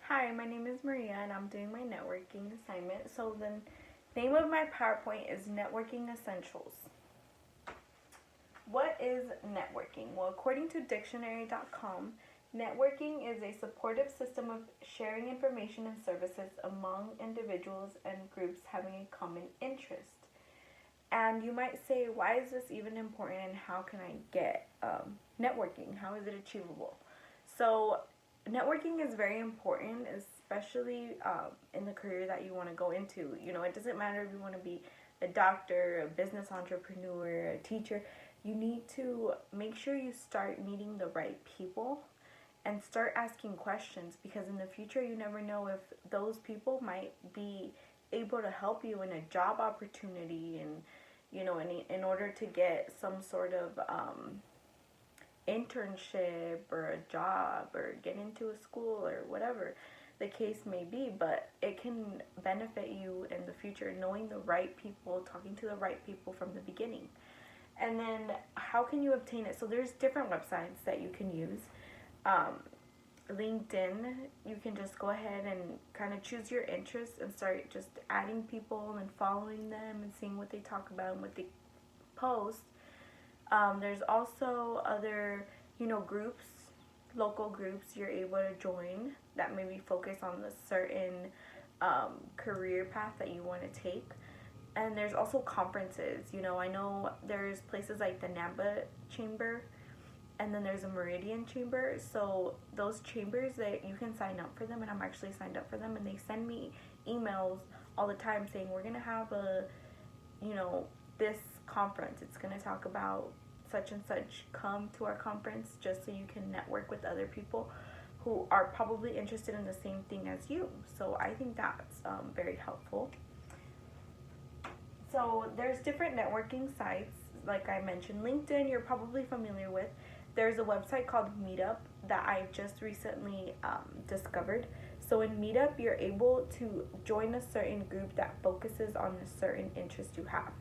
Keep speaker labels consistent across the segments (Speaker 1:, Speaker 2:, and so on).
Speaker 1: Hi, my name is Maria and I'm doing my networking assignment. So the name of my PowerPoint is Networking Essentials. What is networking? Well, according to dictionary.com, networking is a supportive system of sharing information and services among individuals and groups having a common interest. And you might say, why is this even important and how can I get networking? How is it achievable? So, networking is very important, especially in the career that you want to go into. You know, it doesn't matter if you want to be a doctor, a business entrepreneur, a teacher. You need to make sure you start meeting the right people and start asking questions, because in the future you never know if those people might be able to help you in a job opportunity, and in order to get some sort of internship or a job or get into a school or whatever the case may be. But it can benefit you in the future knowing the right people, talking to the right people from the beginning. And then how can you obtain it? So there's different websites that you can use. um, LinkedIn, you can just go ahead and kind of choose your interests and start just adding people and following them and seeing what they talk about and what they post. There's also other, groups, local groups you're able to join that maybe focus on the certain career path that you want to take. And there's also conferences. I know there's places like the NAMBA Chamber, and then there's a Meridian Chamber. So those chambers, that you can sign up for them, and I'm actually signed up for them, and they send me emails all the time saying we're gonna have this conference. It's gonna talk about such and such. Come to our conference, just so you can network with other people who are probably interested in the same thing as you. So I think that's very helpful. So there's different networking sites. Like I mentioned, LinkedIn, you're probably familiar with. There's a website called Meetup that I just recently discovered. So in Meetup, you're able to join a certain group that focuses on a certain interest you have.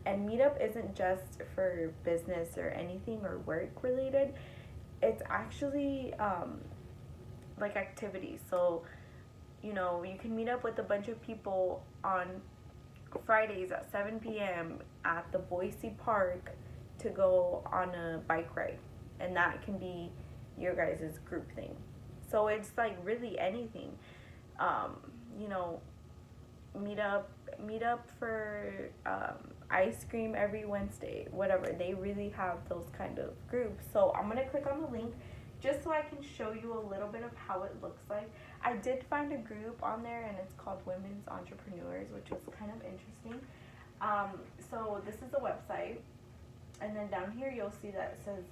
Speaker 1: And Meetup isn't just for business or anything or work related. It's actually like activities. So, you can meet up with a bunch of people on Fridays at 7 p.m. at the Boise Park to go on a bike ride. And that can be your guys' group thing. So it's like really anything. Um, you know, meet up for ice cream every Wednesday, whatever. They really have those kind of groups. So I'm gonna click on the link just so I can show you a little bit of how it looks like. I did find a group on there, and it's called Women's Entrepreneurs, which was kind of interesting. So this is the website, and then down here you'll see that it says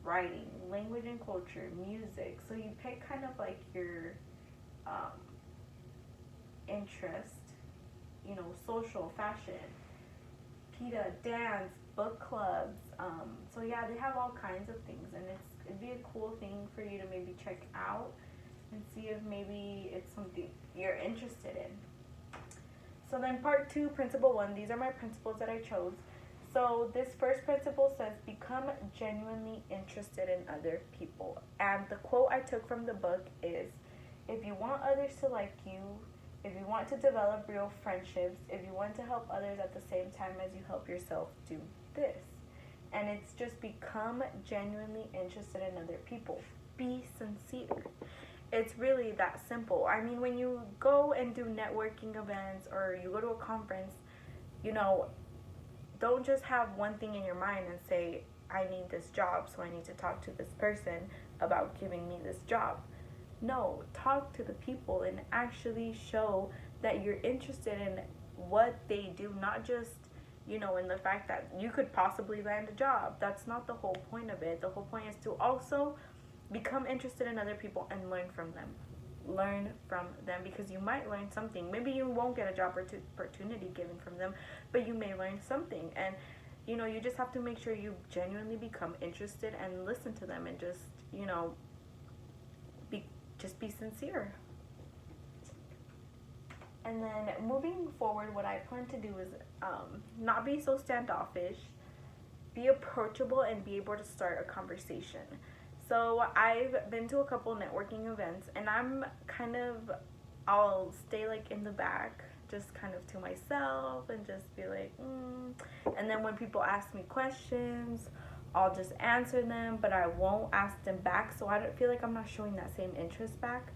Speaker 1: writing, language and culture, music. So you pick kind of like your interest, social, fashion, PETA, dance, book clubs. So yeah, they have all kinds of things, and it'd be a cool thing for you to maybe check out and see if maybe it's something you're interested in. So then part 2, principle 1, these are my principles that I chose. So this first principle says become genuinely interested in other people. And the quote I took from the book is, if you want others to like you, if you want to develop real friendships, if you want to help others at the same time as you help yourself, do this. And it's just become genuinely interested in other people. Be sincere. It's really that simple. I mean, when you go and do networking events or you go to a conference, don't just have one thing in your mind and say, I need this job, so I need to talk to this person about giving me this job. No, talk to the people and actually show that you're interested in what they do, not just, in the fact that you could possibly land a job. That's not the whole point of it. The whole point is to also become interested in other people and learn from them. Learn from them, because you might learn something. Maybe you won't get a job opportunity given from them, but you may learn something. And you just have to make sure you genuinely become interested and listen to them, and just be sincere. And then moving forward, what I plan to do is not be so standoffish, be approachable, and be able to start a conversation. So I've been to a couple networking events, and I'll stay like in the back, just kind of to myself, and just be like, And then when people ask me questions, I'll just answer them, but I won't ask them back. So I don't feel like I'm not showing that same interest back.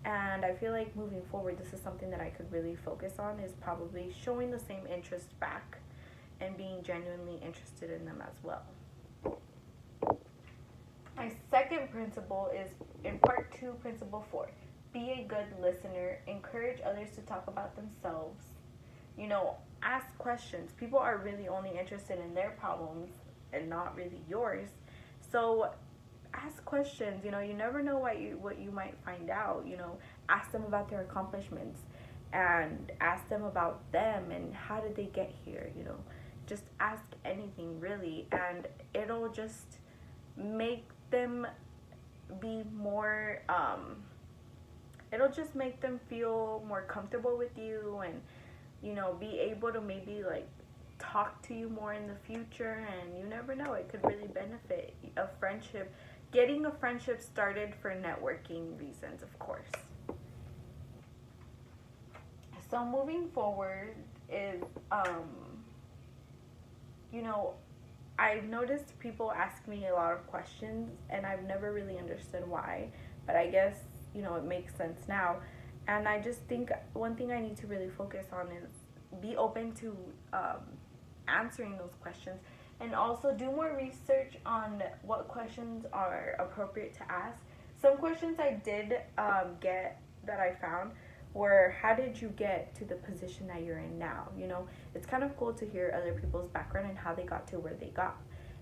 Speaker 1: And I feel like moving forward, this is something that I could really focus on, is probably showing the same interest back and being genuinely interested in them as well. My second principle is in part 2, principle 4. Be a good listener. Encourage others to talk about themselves. Ask questions. People are really only interested in their problems and not really yours. So ask questions. You never know what you might find out. Ask them about their accomplishments, and ask them about them and how did they get here. Just ask anything really, and it'll just make them be more it'll just make them feel more comfortable with you, and be able to maybe like talk to you more in the future. And you never know, it could really benefit a friendship, getting a friendship started for networking reasons, of course. So moving forward is you know I've noticed people ask me a lot of questions, and I've never really understood why, but I guess, it makes sense now. And I just think one thing I need to really focus on is be open to answering those questions, and also do more research on what questions are appropriate to ask. Some questions I did get that I found were, how did you get to the position that you're in now? It's kind of cool to hear other people's background and how they got to where they got.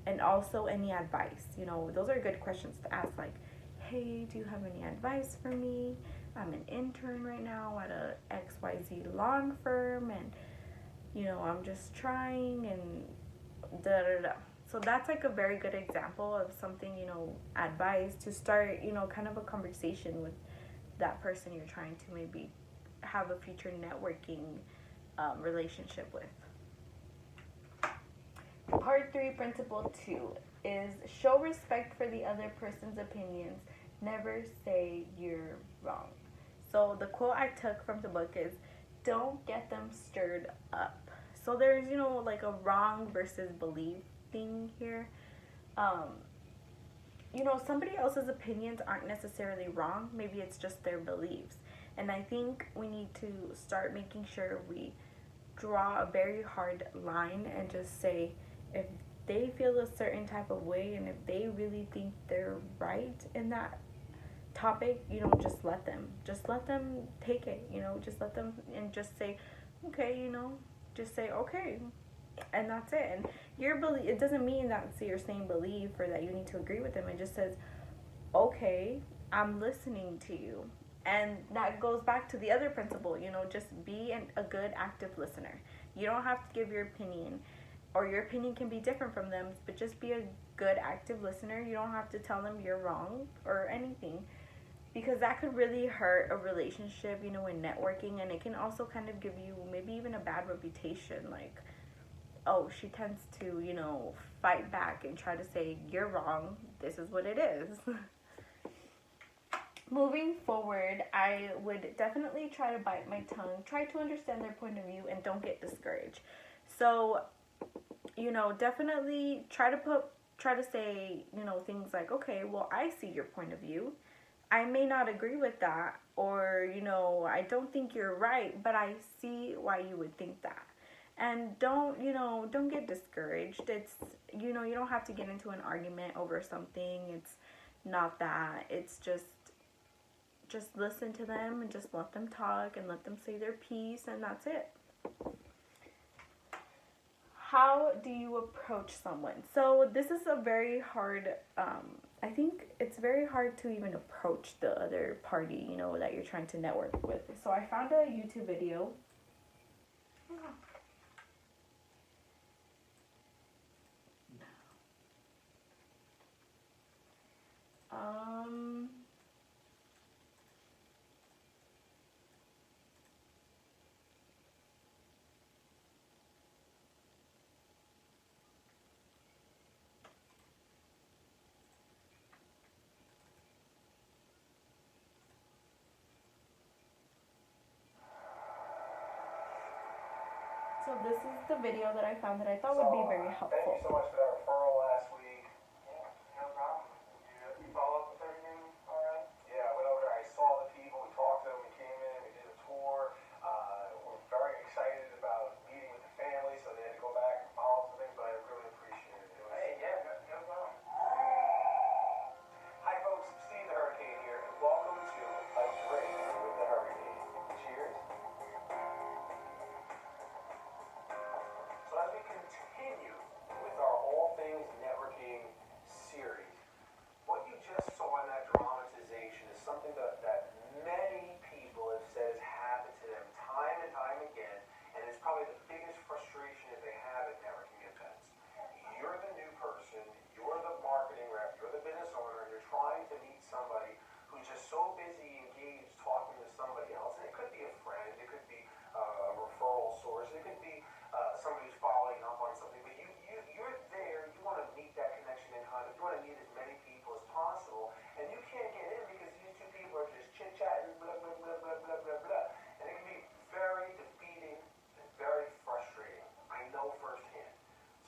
Speaker 1: And also any advice. Those are good questions to ask, like, hey, do you have any advice for me? I'm an intern right now at a XYZ law firm, and I'm just trying, and da da da. So that's like a very good example of something, advice to start, kind of a conversation with that person you're trying to maybe have a future networking relationship with. Part 3, principle 2 is show respect for the other person's opinions. Never say you're wrong. So the quote I took from the book is, don't get them stirred up. So there's, like a wrong versus belief thing here. Somebody else's opinions aren't necessarily wrong. Maybe it's just their beliefs. And I think we need to start making sure we draw a very hard line and just say, if they feel a certain type of way, and if they really think they're right in that topic, just let them take it, just let them, and just say, okay, just say, okay, and that's it. And your belief, it doesn't mean that's your same belief or that you need to agree with them. It just says, okay, I'm listening to you. And that goes back to the other principle, just be a good active listener. You don't have to give your opinion, or your opinion can be different from them, but just be a good active listener. You don't have to tell them you're wrong or anything, because that could really hurt a relationship, in networking. And it can also kind of give you maybe even a bad reputation, like, oh, she tends to, fight back and try to say, you're wrong, this is what it is. Moving forward, I would definitely try to bite my tongue, try to understand their point of view, and don't get discouraged. So, definitely try to say, things like, okay, well, I see your point of view. I may not agree with that, or, I don't think you're right, but I see why you would think that. And don't get discouraged. It's, you don't have to get into an argument over something. It's not that. It's just listen to them and just let them talk and let them say their piece, and that's it. How do you approach someone? So this is a very hard, I think it's very hard to even approach the other party, that you're trying to network with. So I found a YouTube video. So this is the video that I found that I thought would be very
Speaker 2: Thank you
Speaker 1: helpful.
Speaker 2: so much for that referral last week. Yeah, no problem. You follow up with everything all right? Yeah, I went over there. I saw the people. We talked to them. We came in. We did a tour. We're very excited about meeting with the family, so they had to go back and follow some things, but I really appreciate it. Hey, yeah, no problem. Hi, folks. Steve the Hurricane here, and welcome to A Drink with the Hurricane. Cheers. So as we continue with our All Things Networking series, what you just saw in that dramatization is something that many people have said has happened to them time and time again, and it's probably the biggest frustration that they have at networking events. You're the new person, you're the marketing rep, you're the business owner, and you're trying to meet somebody who's just so busy engaged talking to somebody else. And it could be a friend, it could be a referral source, it could be somebody who's following up on something, but you're there, you want to meet that connection in time, you want to meet as many people as possible, and you can't get in because these two people are just chit-chatting, blah, blah, blah, blah, blah, blah, blah. And it can be very defeating and very frustrating. I know firsthand.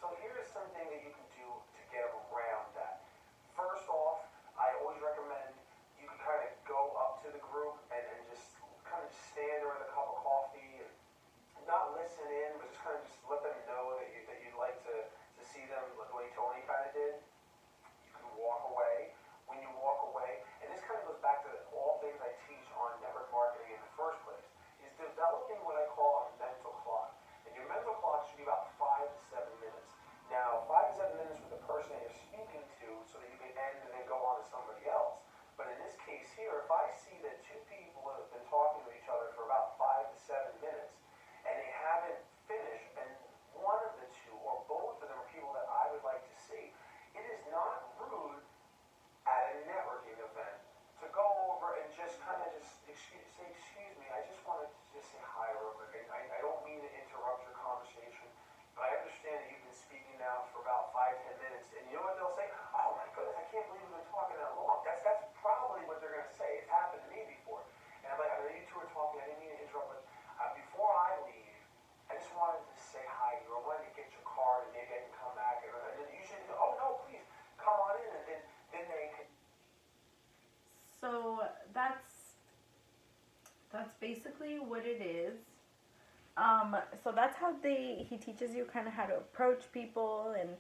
Speaker 2: So here's something that you can do to get around that. First off, I always recommend you can kind of go up to the group and just kind of stand there with a cup of coffee and not listen in, but just kind of just let them know that you'd like to see them like the way Tony kind of did. You can walk away. When you walk away, and this kind of goes back to all things I teach on network marketing in the first place, is developing what I call a mental clock. And your mental clock should be about 5 to 7 minutes. Now, 5 to 7 minutes with the person that you're speaking to so that you can end and then go on to somebody else. But in this case here, if I see that two people have been talking to each other for about 5 to 7 minutes, and they haven't finished, and one of the two or both of them are people that I would like to see, it is not rude at a networking event to go over and just kind of just say, excuse me, I just wanted to just say hi real quick. I don't mean to interrupt your conversation, but I understand that you've been speaking now for about 5, 10 minutes, and you know what they'll say? Oh my goodness, I can't believe we've been talking that long. That's probably what they're going to say. It's happened to me before. And I'm like, I know you two are talking, I didn't mean to interrupt, but before I leave, I just wanted to say hi to you. I wanted to get your card, and maybe I can come back. And then usually they go, oh no, please, come on in, and then they can.
Speaker 1: So that's basically what it is. So that's how he teaches you kind of how to approach people and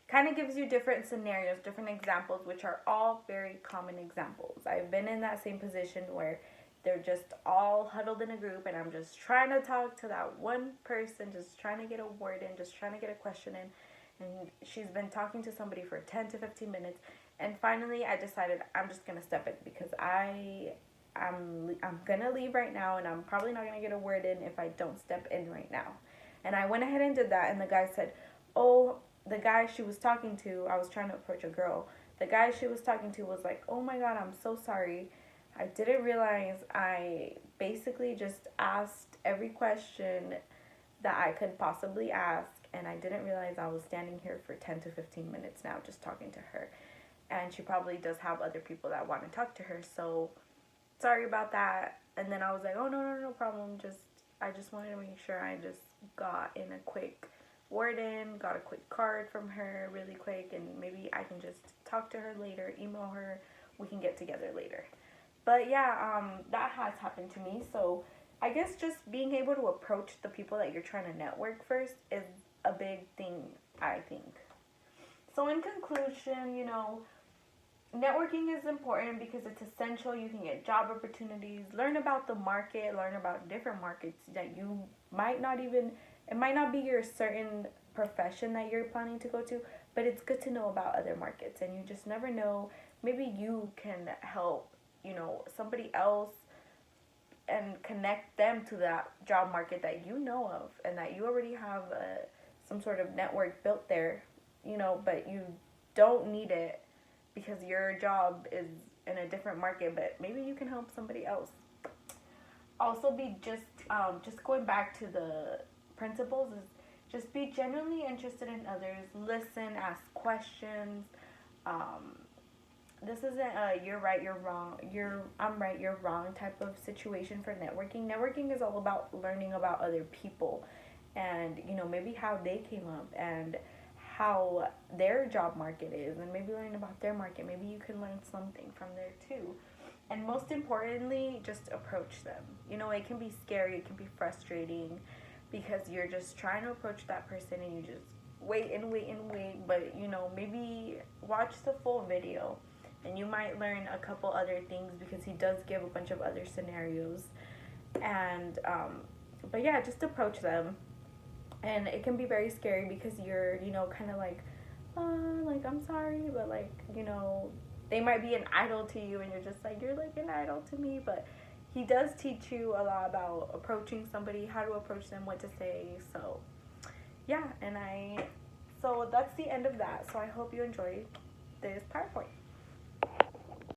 Speaker 1: kind of gives you different scenarios, different examples, which are all very common examples. I've been in that same position where they're just all huddled in a group and I'm just trying to talk to that one person, just trying to get a word in, just trying to get a question in. And she's been talking to somebody for 10 to 15 minutes. And finally, I decided I'm just going to step in because I'm going to leave right now and I'm probably not going to get a word in if I don't step in right now. And I went ahead and did that. And the guy said, oh, the guy she was talking to, I was trying to approach a girl. The guy she was talking to was like, oh my God, I'm so sorry. I didn't realize I basically just asked every question that I could possibly ask, and I didn't realize I was standing here for 10 to 15 minutes now just talking to her. And she probably does have other people that want to talk to her, so sorry about that. And then I was like, oh, no problem. I just wanted to make sure I just got in a quick word in, got a quick card from her really quick, and maybe I can just talk to her later, email her, we can get together later. But yeah, that has happened to me. So I guess just being able to approach the people that you're trying to network first is a big thing, I think. So in conclusion, networking is important because it's essential. You can get job opportunities, learn about the market, learn about different markets that you might not even, it might not be your certain profession that you're planning to go to, but it's good to know about other markets. And you just never know, maybe you can help somebody else and connect them to that job market that you know of and that you already have some sort of network built there, but you don't need it because your job is in a different market, but maybe you can help somebody else. Also, be just going back to the principles is just be genuinely interested in others, listen, ask questions. This isn't a you're right, you're wrong, I'm right, you're wrong type of situation for networking. Networking is all about learning about other people and maybe how they came up and how their job market is, and maybe learn about their market. Maybe you can learn something from there too. And most importantly, just approach them. It can be scary, it can be frustrating, because you're just trying to approach that person and you just wait and wait and wait. But maybe watch the full video and you might learn a couple other things, because he does give a bunch of other scenarios. And but yeah, just approach them. And it can be very scary because you're kind of like, like, I'm sorry, but like, they might be an idol to you, and you're just like, you're like an idol to me. But he does teach you a lot about approaching somebody, how to approach them, what to say. So yeah, so that's the end of that. So I hope you enjoyed this PowerPoint.